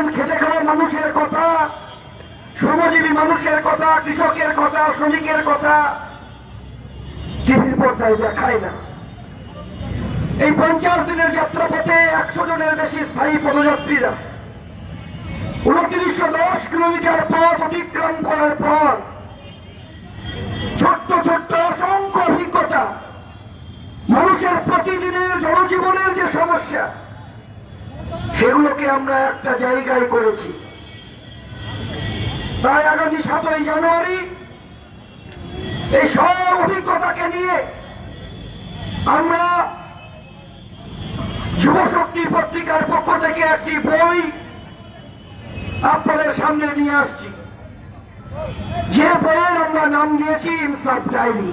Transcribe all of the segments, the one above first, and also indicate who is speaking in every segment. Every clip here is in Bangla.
Speaker 1: সাধারণ খেটে খাওয়া মানুষের কথা, শ্রমজীবী মানুষের কথা, কৃষকের কথা, শ্রমিকের কথা টিভির পর্দায় দেখায় না। এই 50 দিনের যাত্রাপথে 100 জনের বেশি স্থায়ী পদযাত্রীরা 2910 কিলোমিটার পথ অতিক্রম করার পর ছোট্ট ছোট্ট অসংখ্য অভিজ্ঞতা, মানুষের প্রতিদিনের জনজীবনের যে সমস্যা, সেগুলোকে আমরা একটা জায়গায় করেছি। তাই আগামী 7ই জানুয়ারি এই সব অভিজ্ঞতাকে নিয়ে আমরা যুবশক্তি পত্রিকার পক্ষ থেকে একটি বই আপনাদের সামনে নিয়ে আসছি, যে বইয়ের আমরা নাম দিয়েছি ইনসাফ ডায়েরি।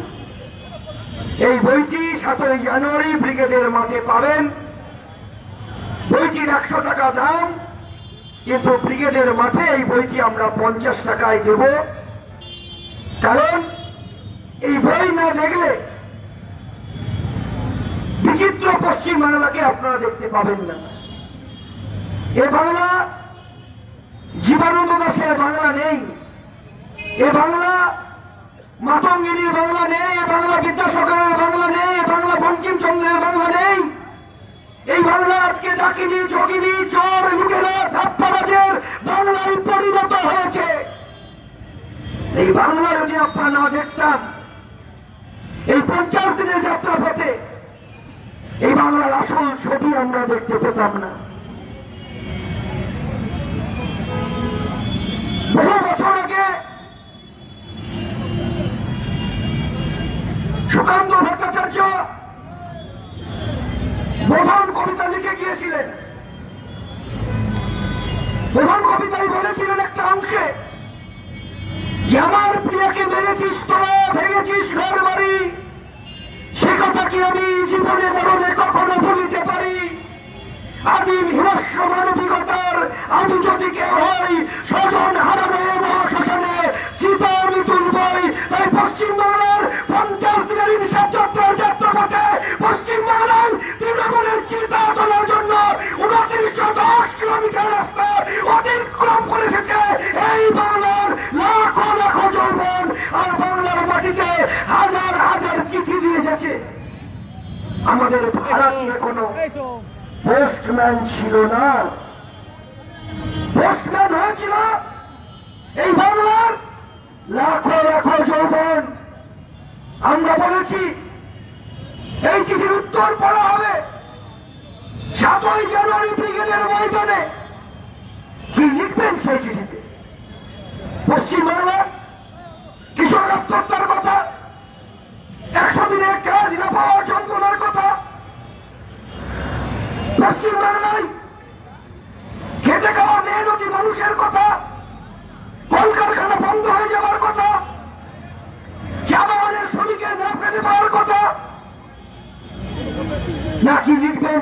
Speaker 1: এই বইটি 7ই জানুয়ারি ব্রিগেডের মাঠে পাবেন। বইটির 100 টাকা দাম, কিন্তু ব্রিগেডের মাঠে এই বইটি আমরা 50 টাকায় দেব। কারণ এই বই না দেখলে বিচিত্র পশ্চিম বাংলাকে আপনারা দেখতে পাবেন না। এ বাংলা জীবানন্দ দাশের বাংলা নেই, এ বাংলা মাতঙ্গিনীর বাংলা নেই, এ বাংলা বিদ্যাসাগরের বাংলা নেই, এ বাংলা বঙ্কিমচন্দ্রের বাংলা নেই। এই বাংলা আজকে ডাকিনী, যোগিনী, চোর, লুটেরা, ধাপ্পাবাজের বাংলায় পরিণত হয়েছে। এই বাংলা যদি আপনারা না দেখতাম, এই 50 দিনের যাত্রাপথে এই বাংলার আসল ছবি আমরা দেখতে পেতাম না। বহু বছর আগে সুকান্ত ভট্টাচার্য প্রধান কবিতা লিখে গিয়েছিলেন। প্রধান কবিতায় বলেছিলেন একটা অংশে যে আমার প্রিয়াকে মেরেছিস তোরা, ভেঙেছিস ঘর বাড়ি, সে কথা কি আমি জীবনে মরণে কখনো ভুলিতে পারি। আদিম হিংস্র মানবিকতার আমি যদি কেউ হই, স্বজন হারানো মহাশ্মশানে চিতা আমি তুলবই। তাই পশ্চিম বাংলার 50 দিনের ইনসাফ যাত্রার যাত্রাপথে পশ্চিম বাংলায় তৃণমূলের চিতা তোলার জন্য 2910 কিলোমিটার রাস্তা অতিক্রম করে এসেছে এই বাংলার লাখো লাখো যৌবন। আর বাংলার মাটিতে হাজার হাজার চিঠি দিয়ে এসেছে। আমাদের ভারতীয় কোনো পোস্টম্যান ছিল না, পোস্টম্যান হয়েছিল এই বাংলার লাখো লাখো যৌবন। আমরা বলেছি এই চিঠির উত্তর পড়া হবে 7ই জানুয়ারি ব্রিগেডের ময়দানে। কি লিখবেন সেই চিঠিতে? পশ্চিমবাংলা কিশোর আত্মহত্যার কথা, 100 দিনে কাজ না পাওয়ার যন্ত্রণার কথা, পশ্চিম বাংলায় খেটে খাওয়া মেহনতি মানুষের কথা, কলকারখানা বন্ধ হয়ে যাওয়ার কথা, চা বাগানের শ্রমিকের নাম কেটে পাওয়ার কথা, নাকি লিখবেন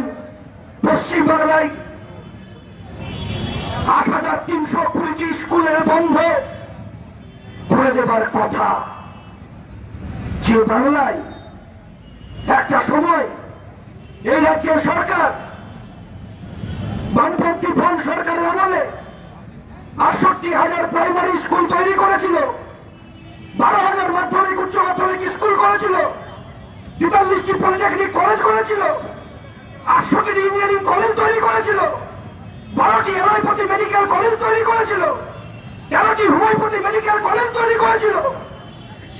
Speaker 1: পশ্চিম বাংলায় 8320টি স্কুলের বন্ধ করে দেবার কথা? যে বাংলায় একটা সময় এই রাজ্যের সরকার বামপন্থী ফ্রন্ট সরকারের আমলে 68,000 প্রাইমারি স্কুল তৈরি করেছিল, 12,000 মাধ্যমিক উচ্চ মাধ্যমিক স্কুল করেছিল, 43টি পলিটেকনিক কলেজ করেছিল, 800টি ইঞ্জিনিয়ারিং কলেজ তৈরি করেছিল, 12টি এলআইপতি মেডিকেল কলেজ তৈরি করেছিল, 13টি হুমায়ুপতি মেডিকেল কলেজ তৈরি করেছিল।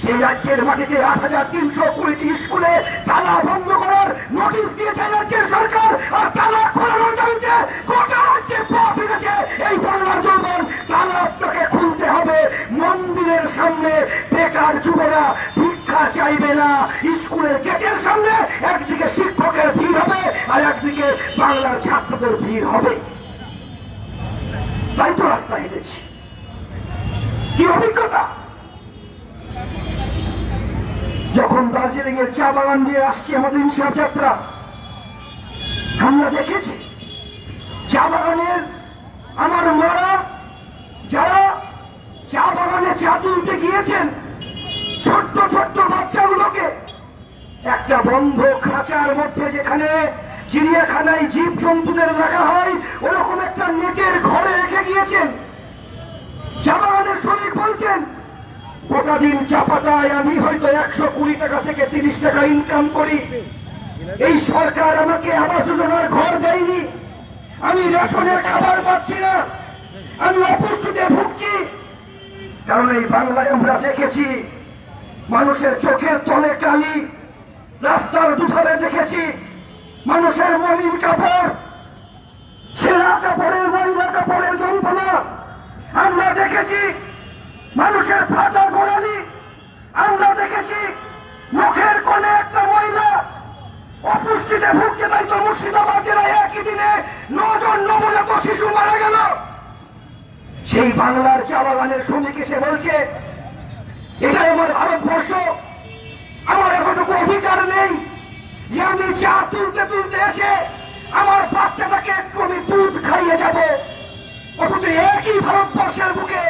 Speaker 1: সেই রাজ্যের মাটিতে 8,320টি স্কুলে তালা বন্ধ করার নোটিশ দিয়েছে রাজ্যের সরকার। আর তালা খোলানোর দাবিতে গোটা রাজ্যে পথ হেঁটেছে এই বাংলার যৌবন। তালা আপনাকে খুলতে হবে। মন্দিরের সামনে বেকার যুবরা ভিক্ষা চাইবে না, স্কুলের গেটের সামনে একদিকে শিক্ষকের ভিড় হবে আর একদিকে বাংলার ছাত্রদের ভিড় হবে। তাই তো রাস্তা হেঁটেছি। কি অভিজ্ঞতা! যখন দার্জিলিং এর চা বাগান দিয়ে আসছি আমাদের ইনসাফ যাত্রা, আমরা দেখেছি চা বাগানের আমার মারা যারা চা বাগানে চা তুলতে গিয়েছেন, ছোট্ট ছোট্ট বাচ্চাগুলোকে একটা বন্ধ খাঁচার মধ্যে, যেখানে চিড়িয়াখানায় জীব জন্তুদের রাখা হয়, ওরকম একটা নেটের ঘরে রেখে দিয়েছেন। চা বাগানের শ্রমিক বলছেন, গোটা দিন চা পাতায় আমি হয়তো 120 টাকা থেকে 30 টাকা ইনকাম করি। এই সরকার আমাকে আবাস যোজনার ঘর দেয়নি, আমি রেশনের খাবার পাচ্ছি না, আমি অপুষ্টিতে ভুগছি। কারণ এই বাংলায় আমরা দেখেছি মানুষের চোখের তলে কালি, রাস্তার দুধারে দেখেছি মানুষের মলিন কাপড়, ছেঁড়া কাপড়ের মহিলা কাপড়ের যন্ত্রণা, আমরা দেখেছি মানুষের ফাটা গোড়ালি, আমরা দেখেছি মুখের কোণে একটা মহিলা অপুষ্টিতে ভুগছে। তাই তো মুর্শিদাবাদ জেলায় একই দিনে 9 জন নবজাত শিশু মারা গেল। সেই বাংলার চা বাগানের শ্রমিক এসে বলছে, এটাই আমার ভারতবর্ষ, আমার এতটুকু অধিকার নেই যে আমি চা তুলতে তুলতে এসে আমার বাচ্চাটাকে একটু আমি দুধ খাইয়ে যাব। অথচ একই ভারতবর্ষের বুকে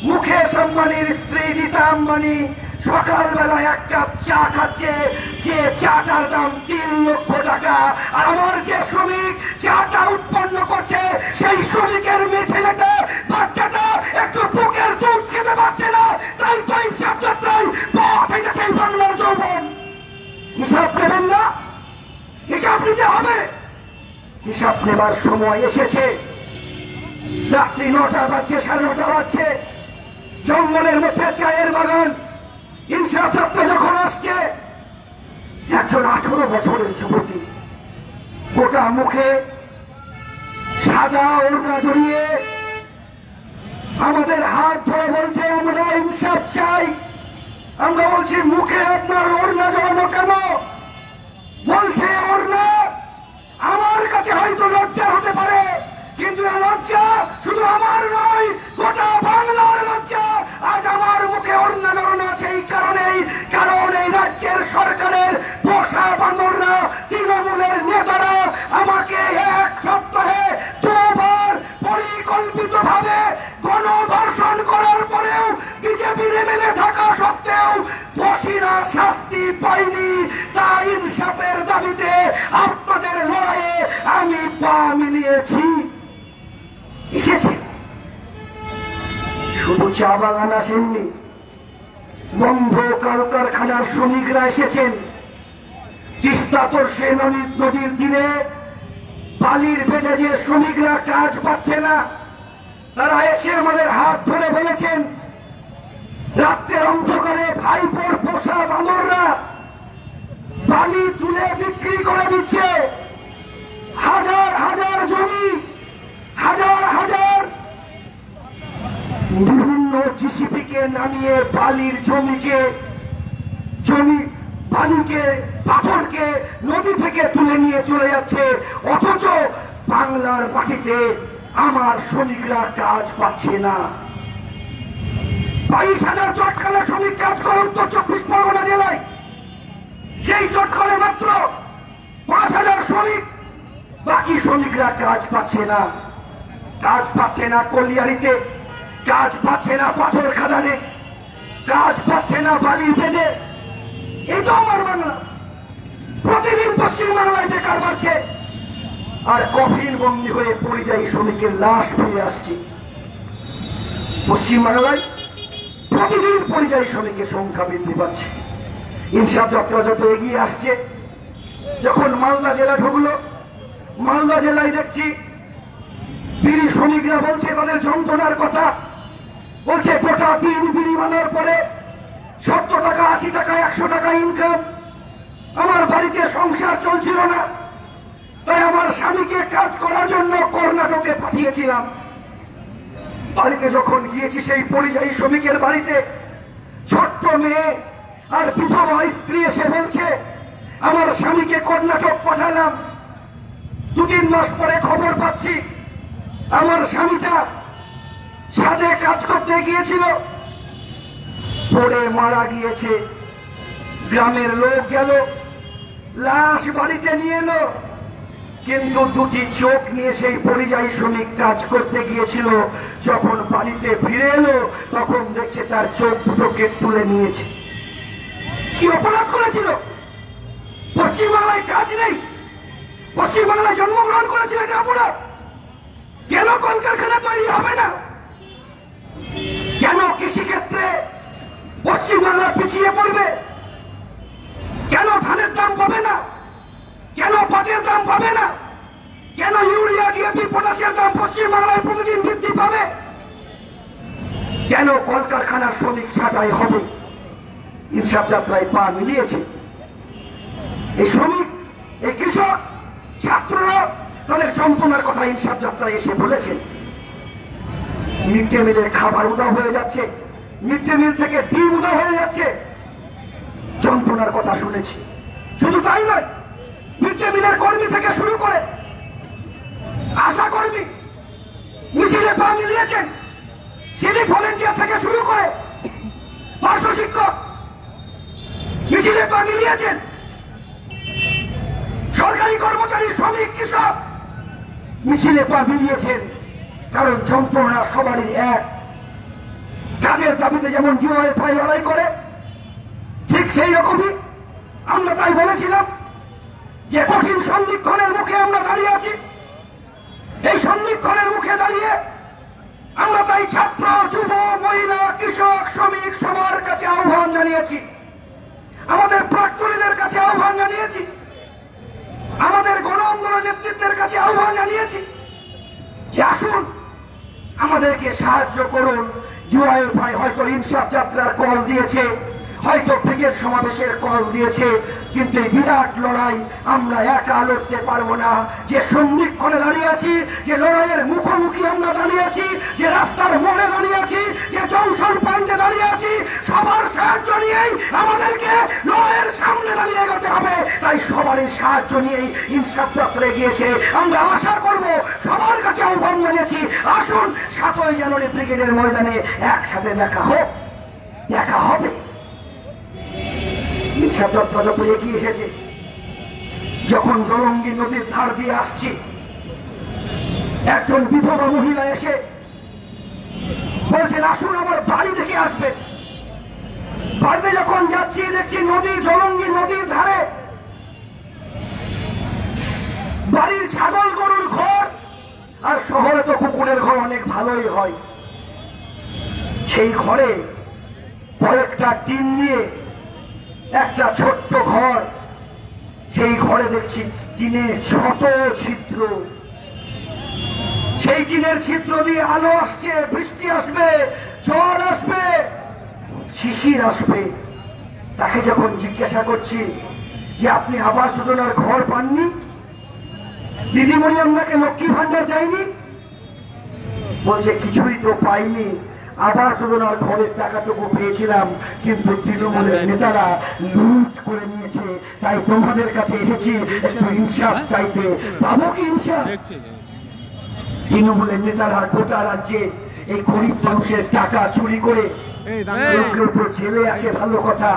Speaker 1: মুকেশ আম্বানির স্ত্রী রীতা আম্বানি সকালবেলা 1 কাপ চা খাচ্ছে, যে চাটার দাম 3 লক্ষ টাকা। আর আমার যে শ্রমিক চাটা উৎপন্ন করছে, সেই শ্রমিকের মেয়ে ছেলেটা বাচ্চাটা একটু বুকের দুধ খেতে পারছে না। তাই তো হিসাব যাত্রায় পথ হেঁটেছে এই বাংলার যৌবন। হিসাব নেবেন না? হিসাব নিতে হবে। হিসাব নেবার সময় এসেছে। রাত্রি 9টা বাজছে, 9:30 বাজছে, জঙ্গলের মধ্যে চায়ের বাগান। হিসাব যাত্রা যখন আসছে, একজন 18 বছরের যুবতী গোটা মুখে সাদা ওড়না জড়িয়ে আমাদের হাত ধরে বলছে, আমরা ইনসাফ চাই। আমরা বলছি, মুখে আপনার ওড়না জড়ানো কেন? বলছে, ওড়না আমার কাছে হয়তো লজ্জা হতে পারে, কিন্তু এই লজ্জা শুধু আমার নয়, গোটা বাংলার লজ্জা। আজ আমার মুখে ওড়না জড়ানো আছে এই কারণেই, কারণ এই রাজ্যের সরকারের পোষা বান্দররা, তৃণমূলের নেতারা আমাকে 1 সপ্তাহে 2 বার পরিকল্পিতভাবে গণধর্ষণ করার পরেও, বিজেপির এমএলএ থাকা সত্ত্বেও দোষীরা শাস্তি পায়নি। তাই ইনসাফের দাবিতে আপনাদের লড়াইয়ে আমি পা মিলিয়েছি। এসেছে শুধু চা বাগান আসেননি, বন্ধ কলকারখানার শ্রমিকরা এসেছেন। তিস্তা তোরসে নদীর তীরে বালির বেডে যে শ্রমিকরা কাজ পাচ্ছে না, তারা এসে আমাদের হাত ধরে বলেছেন, রাত্রের অন্ধকারে ভাইপোর পোষা বাঁদররা বালি তুলে বিক্রি করে দিচ্ছে। হাজার হাজার জমি, হাজার হাজার বিভিন্ন জিসিপি কে নামিয়ে বালির বালিকে পাথরকে নদী থেকে তুলে নিয়ে চলে যাচ্ছে। অথচ বাংলার মাটিতে আমার শ্রমিকরা কাজ পাচ্ছে না। 22,000 চটখানা শ্রমিক কাজ করে উত্তর 24 পরগনা জেলায়। সেই চটখানে মাত্র 5,000 শ্রমিক, বাকি শ্রমিকরা কাজ পাচ্ছে না। কাজ পাচ্ছে না কলিয়ারিতে, কাজ পাচ্ছে না পাথর খাদানে, কাজ পাচ্ছে না বালির বেদে। এই তো আমার বাংলা। প্রতিদিন পশ্চিম বাংলায় বেকার বাড়ছে, আর কফিন বন্দী হয়ে পরিযায়ী শ্রমিকের লাশ ফিরে আসছে। পশ্চিম বাংলায় প্রতিদিন পরিযায়ী শ্রমিকের সংখ্যা বৃদ্ধি পাচ্ছে। ইনসাফ যাত্রা যত এগিয়ে আসছে, যখন মালদা জেলা ঢুকলো, মালদা জেলায় দেখছি বিড়ি শ্রমিকরা বলছে তাদের যন্ত্রণার কথা। বলছে গোটা দিন বিড়ি বাঁধার পরে 70 টাকা, 80 টাকা, 100 টাকা ইনকাম। আমার বাড়িতে সংসার চলছিল না, তাই আমার স্বামীকে কাজ করার জন্য কর্ণাটকে পাঠিয়েছিলাম। বাড়িতে যখন গিয়েছি, সেই পরিযায়ী শ্রমিকের বাড়িতে ছোট্ট মেয়ে আর বিধবা স্ত্রী এসে বলছে, আমার স্বামীকে কর্ণাটক পাঠালাম, 2-3 মাস পরে খবর পাচ্ছি আমার স্বামীটা ছাদে কাজ করতে গিয়েছিল, পড়ে মারা গিয়েছে। গ্রামের লোক গেল, লাশ বাড়িতে নিয়ে এলো, কিন্তু 2টি চোখ নিয়ে সেই পরিযায়ী শ্রমিক কাজ করতে গিয়েছিল। যখন বাড়িতে ফিরে এলো, তখন দেখছে তার চোখ দুটোকে তুলে নিয়েছে। কি অপরাধ করেছিল? পশ্চিমবাংলায় কাজ নেই, পশ্চিমবাংলায় জন্মগ্রহণ করেছিল, এটা অপরাধ। কেন কলকারখানা তৈরি হবে পশ্চিমবাংলায় প্রতিদিন বৃদ্ধি পাবে, কেন কলকারখানার শ্রমিক ছাঁটাই হবে? ইনসাফ যাত্রায় পা মিলিয়েছে এই শ্রমিক, এই কৃষক, ছাত্ররা তাদের যন্ত্রণার কথা ইনসাফ যাত্রায় এসে বলেছেন। মিড ডে মিলের খাবার উদা হয়ে যাচ্ছে, মিড ডে মিল থেকে ডিম উদা হয়ে যাচ্ছে, যন্ত্রণার কথা শুনেছি। শুধু তাই নয়, মিড ডে মিলের কর্মী থেকে শুরু করে আশা কর্মী মিছিলে পা মিলিয়েছেন, সিভিক ভলেন্টিয়ার থেকে শুরু করে পার্শ্ব শিক্ষক মিছিলে পা মিলিয়েছেন, সরকারি কর্মচারী, শ্রমিক, কৃষক মিছিলে পা মিলিয়েছেন। কারণ যন্ত্রণা সবারই এক। কাজের দাবিতে যেমন ডিওয়াইএফআই লড়াই করে, ঠিক সেই রকমই আমরা তাই বলেছিলাম যে কঠিন সন্ধিক্ষণের মুখে আমরা দাঁড়িয়ে আছি। এই সন্ধিক্ষণের মুখে দাঁড়িয়ে আমরা তাই ছাত্র, যুব, মহিলা, কৃষক, শ্রমিক সবার কাছে আহ্বান জানিয়েছি, আমাদের প্রাক্তনীদের কাছে আহ্বান জানিয়েছি, আমাদের গণ আন্দোলন নেতৃত্বের কাছে আহ্বান জানিয়েছি যে আসুন আমাদেরকে সাহায্য করুন। ডিওয়াইএফআই হয়তো ইনসাফ যাত্রার কল দিয়েছে, হয়তো ব্রিগেড সমাবেশের কল দিয়েছে, কিন্তু এই বিরাট লড়াই আমরা একা লড়তে পারবো না। যে সন্ধিক্ষণে দাঁড়িয়ে আছি, যে লড়াইয়ের মুখোমুখি আমরা দাঁড়িয়ে আছি, যে রাস্তার মোড়ে দাঁড়িয়ে আছি, যে জংশন পয়েন্টে দাঁড়িয়ে আছি, সবার সাহায্য নিয়েই আমাদেরকে লড়াইয়ের সামনে দাঁড়িয়ে এগোতে হবে। তাই সবারই সাহায্য নিয়েই ইনসাফ যাত্রা গিয়েছে। আমরা আশা করব, সবার কাছে আহ্বান জানিয়েছি, আসুন 7ই জানুয়ারি ব্রিগেডের ময়দানে একসাথে দেখা হোক, দেখা হবে। ইনসাফ যাত্রা যখন এগিয়ে এসেছে, যখন জলঙ্গি নদীর ধার দিয়ে আসছি, একজন বিধবা মহিলা এসে বলছেন আসুন আমার বাড়ি থেকে আসবে। বাড়িতে যখন যাচ্ছি দেখছি নদী, জলঙ্গি নদীর ধারে বাড়ির ছাগল গরুর ঘর, আর শহরে তো কুকুরের ঘর অনেক ভালোই হয়। সেই ঘরে কয়েকটা টিন নিয়ে একটা ছোট্ট ঘর, সেই ঘরে দেখছি টিনের ছোট ছিদ্র, সেই টিনের ছিদ্র দিয়ে আলো আসছে, বৃষ্টি আসবে, ঝড় আসবে, শিশির আসবে। তাকে যখন জিজ্ঞাসা করছি যে আপনি আবাস যোজনার ঘর পাননি, দিদিমণি আপনাকে লক্ষ্মী ভান্ডার দেয়নি, বলছে কিছুই তো পাইনি, আবাস যোজনার ঘরের টাকাটুকু পেয়েছিলাম, কিন্তু তৃণমূলের নেতারা লুট করে নিয়েছে, তাই তোমাদের কাছে এসেছি একটু ইনসাফ চাইতে। পাবো কি ইনসাফ? তৃণমূলের নেতারা গোটা রাজ্যে এই গরিব মানুষের টাকা চুরি করে, কেউ কেউ জেলে আছে ভালো কথা,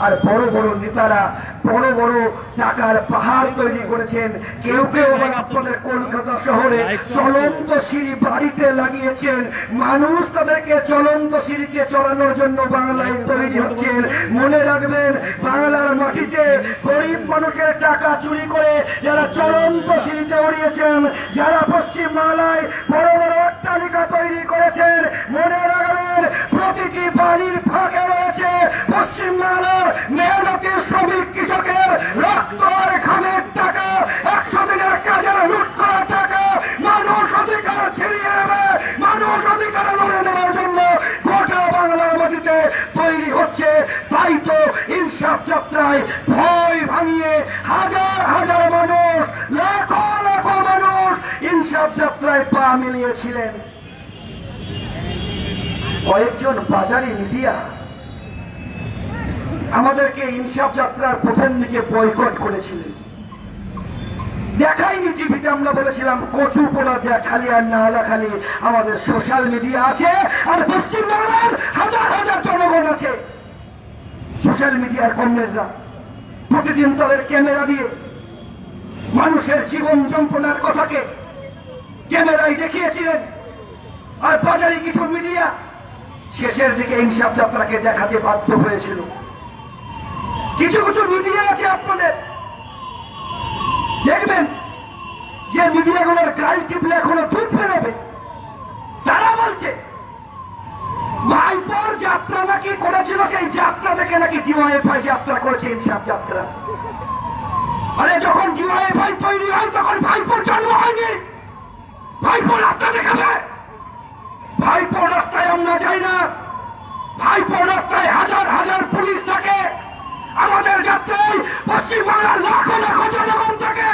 Speaker 1: আর বড় বড় নেতারা বড় বড় টাকার পাহাড় তৈরি করেছেন। কেউ কেউ আপনাদের কলকাতা শহরে চলন্ত সিঁড়ি বাড়িতে লাগিয়েছেন। মানুষ তাদেরকে চলন্ত সিঁড়িতে চড়ানোর জন্য বাংলায় তৈরি হচ্ছেন। মনে রাখবেন, বাংলার মাটিতে গরিব মানুষের টাকা চুরি করে যারা চলন্ত সিঁড়িতে উড়িয়েছেন, যারা পশ্চিম বাংলায় বড় বড় অট্টালিকা তৈরি করেছেন, মনে রাখবেন প্রতিটি বাড়ির ফাঁকে রয়েছে পশ্চিম বাংলার মেহনতি শ্রমিক কৃষকের রক্ত আর ঘামের টাকা, 100 দিনের কাজের লুট করা টাকা। মানুষ অধিকার ছিনিয়ে নেবে, মানুষ অধিকার লড়ে নেওয়ার জন্য গোটা বাংলার মাটিতে তৈরি হচ্ছে। তাই তো ইনসাফ যাত্রায় ভয় ভাঙিয়ে হাজার হাজার মানুষ, লাখো লাখো মানুষ ইনসাফ যাত্রায় পা মিলিয়েছিলেন। কয়েকজন বাজারি মিডিয়া আমাদেরকে ইনসাফ যাত্রার প্রথম দিকে বয়কট করেছিলেন, দেখাইনি টিভিতে। আমরা বলেছিলাম কচু পোড়া দেখালি আর না দেখালি আমাদের সোশ্যাল মিডিয়া আছে, আর পশ্চিমবাংলার হাজার হাজার জনগণ আছে। সোশ্যাল মিডিয়ার কর্মীরা প্রতিদিন তাদের ক্যামেরা দিয়ে মানুষের জীবন যন্ত্রণার কথাকে ক্যামেরায় দেখিয়েছিলেন, আর বাজারে কিছু মিডিয়া শেষের দিকে ইনসাফ যাত্রাকে দেখাতে বাধ্য হয়েছিল। কিছু কিছু মিডিয়া আছে আপনাদের, দেখবেন যে মিডিয়াগুলোর গাল টিপলে এখনো দুধ বেরোবে। তারা বলছে ভাইপোর যাত্রা নাকি করেছিল, সেই যাত্রা থেকে নাকি ডিওয়াইএফআই যাত্রা করেছে ইনসাফ যাত্রা। আরে যখন ডিওয়াইএফআই তৈরি হয় তখন ভাইপোর জন্ম হয়নি, ভাইপো রাস্তা দেখাবে। ভাইপো রাস্তায় আমরা যাই না। ভাইপো রাস্তায় হাজার হাজার পুলিশ থাকে, আমাদের যাত্রায় পশ্চিমবাংলার লাখো লাখো জনগণ থাকে।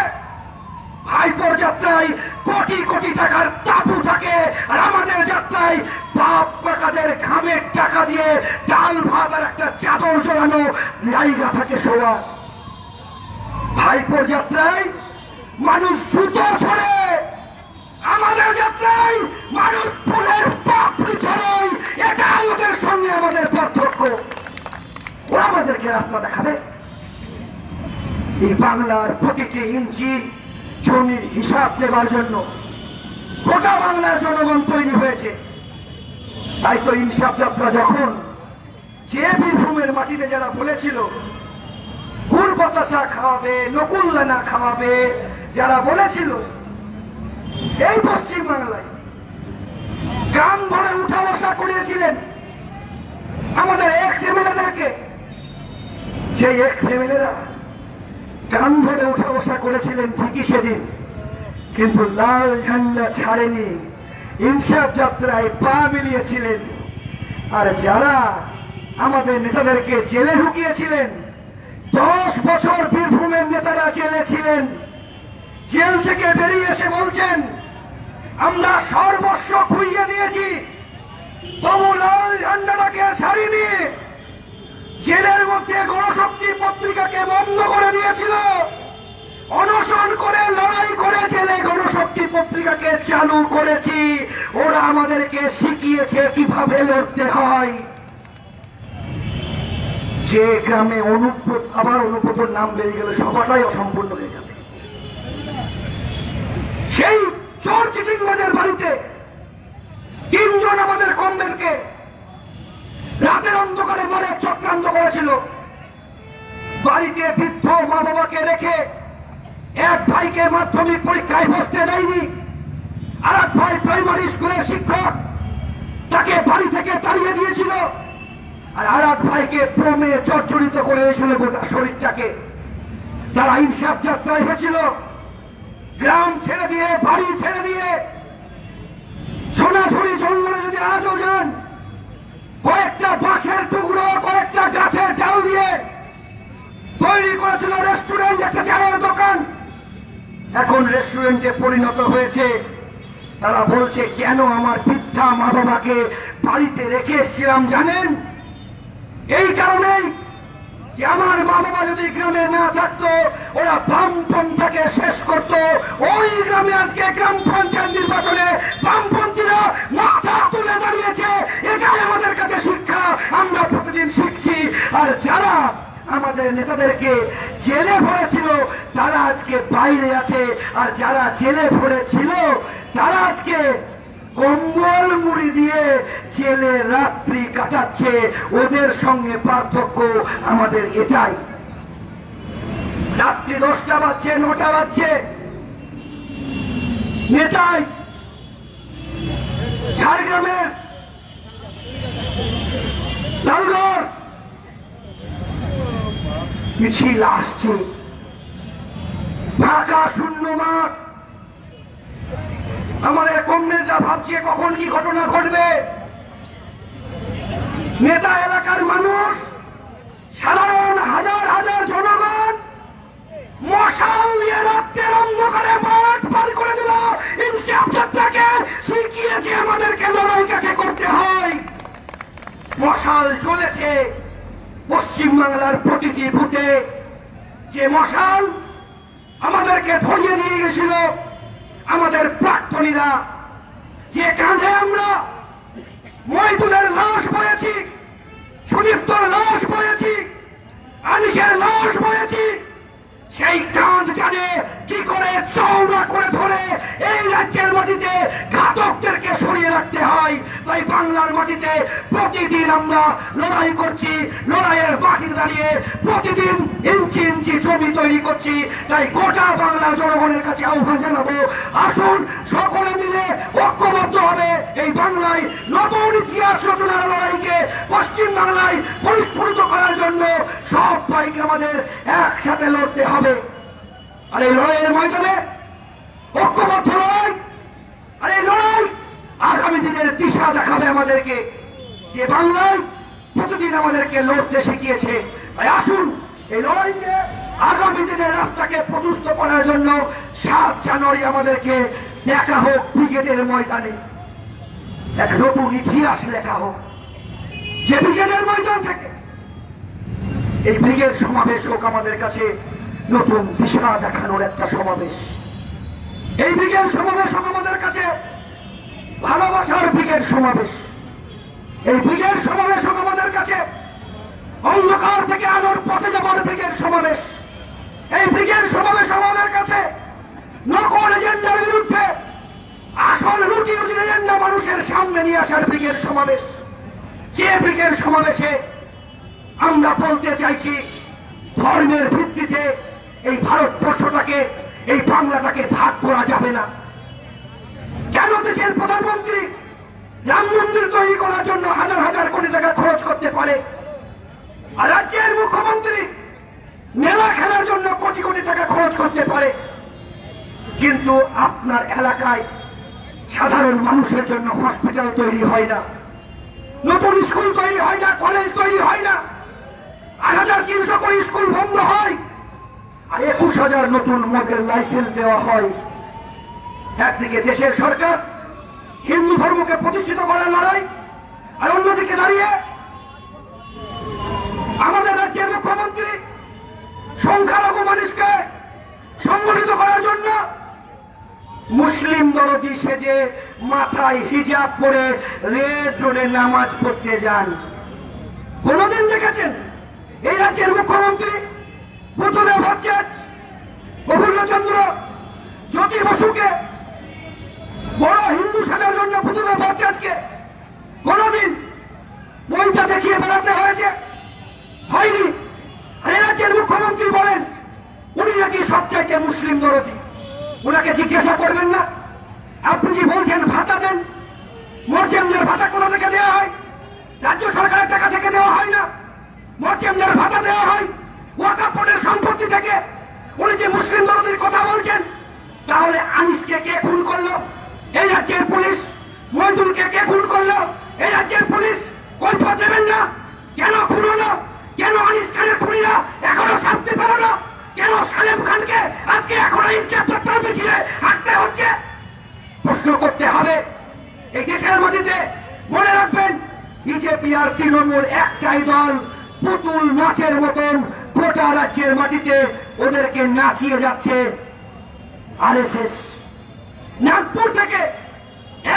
Speaker 1: ভাইপোর যাত্রায় কোটি কোটি টাকার তাবু থাকে, আর আমাদের যাত্রায় বাপ কাকাদের ঘামের টাকা দিয়ে ডাল ভাত আর একটা চাদর জড়ানো জায়গা থাকে শোয়া। ভাইপোর যাত্রায় মানুষ জুতো ছড়ে, আমাদের যাত্রায় মানুষ ফুলের পাপড়ি ছড়ে। এটাই ওদের সঙ্গে আমাদের পার্থক্য। ওরা আমাদেরকে রাস্তা দেখাবে। এই বাংলার প্রতিটি ইঞ্চি জমির হিসাব নেবার জন্য গোটা বাংলার জনগণ তৈরি হয়েছে। তাই তো ইনসাফ যাত্রা যখন যে বীরভূমের মাটিতে যারা বলেছিল গুড় বাতাসা খাওয়াবে, নকুল দানা খাওয়াবে, যারা বলেছিল এই পশ্চিম বাংলায় গান ধরে উঠা বসা করিয়েছিলেন আমাদের এক্স এমএলএদেরকে, সেই এক্স এমএলএরা গান ধরে উঠা বসা করেছিলেন ঠিকই সেদিন, কিন্তু লাল ঝান্ডা ছাড়েনি, ইনসাফ যাত্রায় পা মিলিয়েছিলেন। আর যারা আমাদের নেতাদেরকে জেলে ঢুকিয়েছিলেন, 10 বছর বীরভূমের নেতারা জেলে ছিলেন, জেল থেকে বেরিয়ে এসে বলছেন আমরা সর্বস্ব খুইয়ে দিয়েছি, তবু লাল ঝান্ডাটাকে ছাড়িনি। জেলের মধ্যে গণশক্তি পত্রিকাকে বন্ধ করে দিয়েছিল, অনশন করে লড়াই করে জেলে গণশক্তি পত্রিকাকে চালু করেছি। ওরা আমাদেরকে শিখিয়েছে কিভাবে লড়তে হয়। যে গ্রামে আবার অনুব্রতর নাম বেরিয়ে গেল, সবাটাই অসম্পূর্ণ হয়ে যাবে। সেই চোর চিটিংবাজের বাড়িতে 3 জন আমাদের কমরেডকে রাতের অন্ধকারে মরে চক্রান্ত করেছিল। বাড়িতে বৃদ্ধ মা বাবাকে রেখে এক ভাইকে মাধ্যমিক পরীক্ষায় বসতে দেয়নি, আর এক ভাই প্রাইমারি স্কুলের শিক্ষক, তাকে বাড়ি থেকে তাড়িয়ে দিয়েছিল। আর এক ভাইকে প্রমে জর্জরিত করে দিয়েছিল গোটা শরীরটাকে। তারা ইনসাফ যাত্রায় হয়েছিল, গ্রাম ছেড়ে দিয়ে, বাড়ি ছেড়ে দিয়ে, ছোটাছুটি জঙ্গলে যদি আজও যান, কয়েকটা বাঁশের টুকরো, কয়েকটা গাছের ডাল দিয়ে তৈরি করেছিল রেস্টুরেন্ট, একটা চায়ের দোকান। এখন রেস্টুরেন্টে পরিণত হয়েছে। তারা বলছে কেন আমার বৃদ্ধা মা বাবাকে বাড়িতে রেখে এসেছিলাম জানেন? এই কারণেই যে আমার মা বাবা যদি গ্রামে না থাকতো, ওরা বামপন্থাকে শেষ করত। ওই গ্রামে আজকে গ্রাম পঞ্চায়েত নির্বাচনে বামপন্থীরা মাথা তুলে দাঁড়িয়েছে। এটাই আমাদের কাছে শিক্ষা, আমরা প্রতিদিন শিখছি। আর যারা আমাদের নেতাদেরকে জেলে ভরেছিল তারা আজকে বাইরে আছে, আর যারা জেলে ভরেছিল তারা আজকে কম্বল মুড়ি দিয়ে জেলে রাত্রি কাটাচ্ছে। ওদের সঙ্গে পার্থক্য আমাদের এটাই। রাত্রি 10টা বাজছে, 9টা বাজছে, নেতাই ঝাড়গ্রামের লালগড় মিছিল আসছে, ফাঁকা শূন্য মাঠ। আমাদের কমরেডরা ভাবছে কখন কি ঘটনা ঘটবে। নেতা এলাকার মানুষ, সাধারণ হাজার হাজার জনগণ মশাল নিয়ে রাত্রের অন্ধকারে মাঠ পার করে দিল। ইনসাফ যাত্রাকে শিখিয়েছে আমাদেরকে লড়াই কাকে করতে হয়। মশাল চলেছে পশ্চিম বাংলার প্রতিটি বুথে। যে মশাল আমাদেরকে ধরিয়ে নিয়ে গেছিল আমাদের প্রাক্তনীরা, যে কাঁধে আমরা মহিদুলের লাশ বয়েছি, সুদীপ্তর লাশ বয়েছি, আনিসের লাশ বয়েছি, সেই কাঁধ জানে কি করে চওড়া করে ধরে এই রাজ্যের মাটিতে ঘাতকদেরকে সরিয়ে রাখতে হয়। তাই বাংলার মাটিতে প্রতিদিন আমরা লড়াই করছি, লড়াইয়ের মাটি দাঁড়িয়ে প্রতিদিন ইঞ্চি ইঞ্চি জমি তৈরি করছি। তাই গোটা বাংলা জনগণের কাছে আহ্বান জানাবো, আসুন সকলে মিলে ঐক্যবদ্ধ হবে এই বাংলায় নতুন ইতিহাস রচনার লড়াইকে পশ্চিম বাংলায় পরিস্ফুটিত করার জন্য সবাইকে আমাদের একসাথে লড়তে হবে। আর এই লড়াইয়ের ময়দানে ঐক্যবদ্ধ লড়াই আর এই লড়াই আগামী দিনের দিশা দেখাবে আমাদেরকে, যে বাংলায় প্রতিদিন আমাদেরকে লড়তে শিখিয়েছে। আসুন এই লড়াইকে আগামী দিনের রাস্তাকে প্রশস্ত করার জন্য 7 জানুয়ারি আমাদেরকে দেখা হোক ব্রিগেডের ময়দানে, এক নতুন ইতিহাস লেখা হোক। যে ব্রিগেডের ময়দান থেকে এই ব্রিগেড সমাবেশ হোক আমাদের কাছে নতুন দিশা দেখানোর একটা সমাবেশ। এই ব্রিগেড সমাবেশ হোক আমাদের কাছে ভালোবাসার ব্রিগেড সমাবেশ। এই ব্রিগেড সমাবেশ হোক আমাদের কাছে অন্ধকার থেকে আলোর পথে যাবার ব্রিগেড সমাবেশ। এই ব্রিগেড সমাবেশ আমাদের কাছে নকল এজেন্ডার বিরুদ্ধে আসল রুটি রুটি এজেন্ডা মানুষের সামনে নিয়ে আসার ব্রিগেড সমাবেশ। যে ব্রিগেড সমাবেশে আমরা বলতে চাইছি ধর্মের ভিত্তিতে এই ভারতবর্ষটাকে, এই বাংলাটাকে ভাগ করা যাবে না। কেন দেশের প্রধানমন্ত্রী রাম মন্দির তৈরি করার জন্য হাজার হাজার কোটি টাকা খরচ করতে পারে, আর রাজ্যের মুখ্যমন্ত্রী মেলা খেলার জন্য কোটি কোটি টাকা খরচ করতে পারে, কিন্তু আপনার এলাকায় সাধারণ মানুষের জন্য হসপিটাল তৈরি হয় না, নতুন স্কুল তৈরি হয় না, কলেজ তৈরি হয় না, 8,300 করে স্কুল বন্ধ হয়, আর 21,000 নতুন মদের লাইসেন্স দেওয়া হয়। একদিকে দেশের সরকার হিন্দু ধর্মকে প্রতিষ্ঠিত করার লড়াই, আর অন্যদিকে দাঁড়িয়ে আমাদের রাজ্যের মুখ্যমন্ত্রী সংখ্যালঘু মানুষকে সংগঠিত করার জন্য মুসলিম দরদি সেজে মাথায় হিজাব পরে রেড রোডে নামাজ পড়তে যান। কোনদিন দেখেছেন এই রাজ্যের মুখ্যমন্ত্রী পুতুলে ভট্টাচার্য, প্রফুল্লচন্দ্র জ্যোতি বসুকে বড় হিন্দু সাজার জন্য পুতুলে ভট্টাচার্যকে কোনদিন বইটা দেখিয়ে বেড়াতে হয়েছে? হয়নি। এই রাজ্যের মুখ্যমন্ত্রী বলেন উনি নাকি সবচাইতে মুসলিম দরদি। ওনাকে জিজ্ঞাসা করবেন না আপনি যে বলছেন ভাতা দেন, মরচেমদের ভাতা কোথা থেকে দেওয়া হয়? রাজ্য সরকারের টাকা থেকে দেওয়া হয় না, মরচেমদের ভাতা দেওয়া হয় ওয়াকফ বোর্ডের সম্পত্তি থেকে। উনি যে মুসলিম দরদির কথা বলছেন, তাহলে আনিসকে কে খুন করলো? এই রাজ্যের পুলিশ। মইদুলকে কে খুন করলো? এই রাজ্যের পুলিশ। কৈফিয়ত দেবেন না? কেন খুন হলো? কেন আনিস খানের খুনিরা এখনো শাস্তি পেল না? কেন সালেম খানকে আজকে এখনো ইনসাফের মিছিলে হাঁটতে হচ্ছে? প্রশ্ন করতে হবে। এই দেশের মাটিতে মনে রাখবেন, বিজেপি আর তৃণমূল একটাই দল, পুতুল নাচের মতন গোটা রাজ্যের মাটিতে ওদেরকে নাচিয়ে যাচ্ছে আরএসএস। নাগপুর থেকে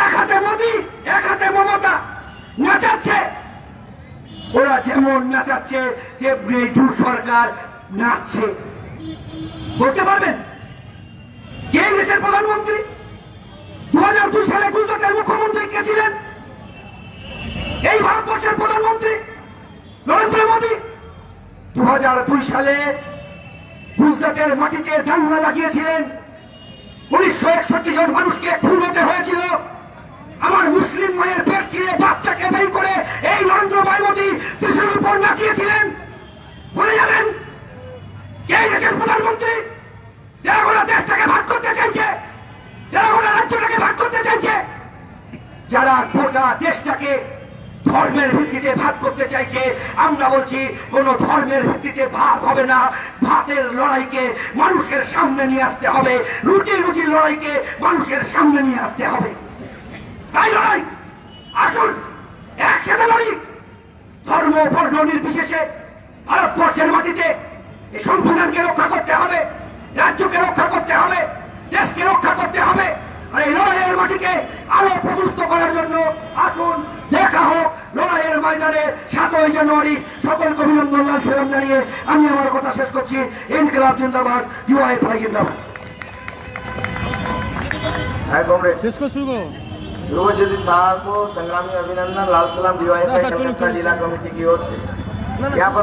Speaker 1: এক হাতে মোদি, এক হাতে মমতা নাচাচ্ছে। ওরা যেমন নাচাচ্ছে তেমনি দূর সরকার নাচছে। বলতে পারবেন কে দেশের প্রধানমন্ত্রী? 2002 সালে গুজরাটের মুখ্যমন্ত্রী কে ছিলেন? এই ভারতবর্ষের প্রধানমন্ত্রী নরেন্দ্র মোদী। 2002 সালে গুজরাটের মাটিতে জানলা লাগিয়েছিলেন। 1961 জন মানুষকে খুন হতে হয়েছিল। আমার মুসলিম মায়ের পেট ছিঁড়ে বাচ্চাকে বের করে এই নরেন্দ্র মোদী ত্রিশূলের উপর নাচিয়েছিলেন। বলে যাবেন কে দেশের প্রধানমন্ত্রী? যারা গোটা দেশটাকে ভাগ করতে চাইছে, যারা গোটা রাজ্যটাকে ভাগ করতে চাইছে, যারা গোটা দেশটাকে ধর্মের ভিত্তিতে ভাগ করতে চাইছে। আমরা বলছি কোন ধর্মের ভিত্তিতে ভাগ হবে না। ভাতের লড়াইকে মানুষের সামনে নিয়ে আসতে হবে, রুটি রুটির লড়াইকে মানুষের সামনে নিয়ে আসতে হবে। তাই লড়াই, আসুন একসাথে লড়ি। ধর্ম বর্ণ নির্বিশেষে ভারতবর্ষের মাটিতে এই সংবিধানকে রক্ষা করতে হবে, রাজ্যকে রক্ষা করতে হবে, দেশকে রক্ষা করতে হবে। আর এই লড়াইয়ের মাটিকে আরো প্রশস্ত করার জন্য আসুন দেখা হোক লড়াইয়ের ময়দানে 7ই জানুয়ারি। সকলকে অভিনন্দন সালাম জানিয়ে আমি আমার কথা শেষ করছি। ইনকিলাব জিন্দাবাদ, ডিওয়াইএফআই জিন্দাবাদ।
Speaker 2: শেষ করে শুরু করো।
Speaker 3: ध्रुवज्योति साहब को संग्रामी अभिनंदन, लाल सलाम, डीवाईएफआई कलकत्ता जिला कमेटी की ओर से। यहाँ पर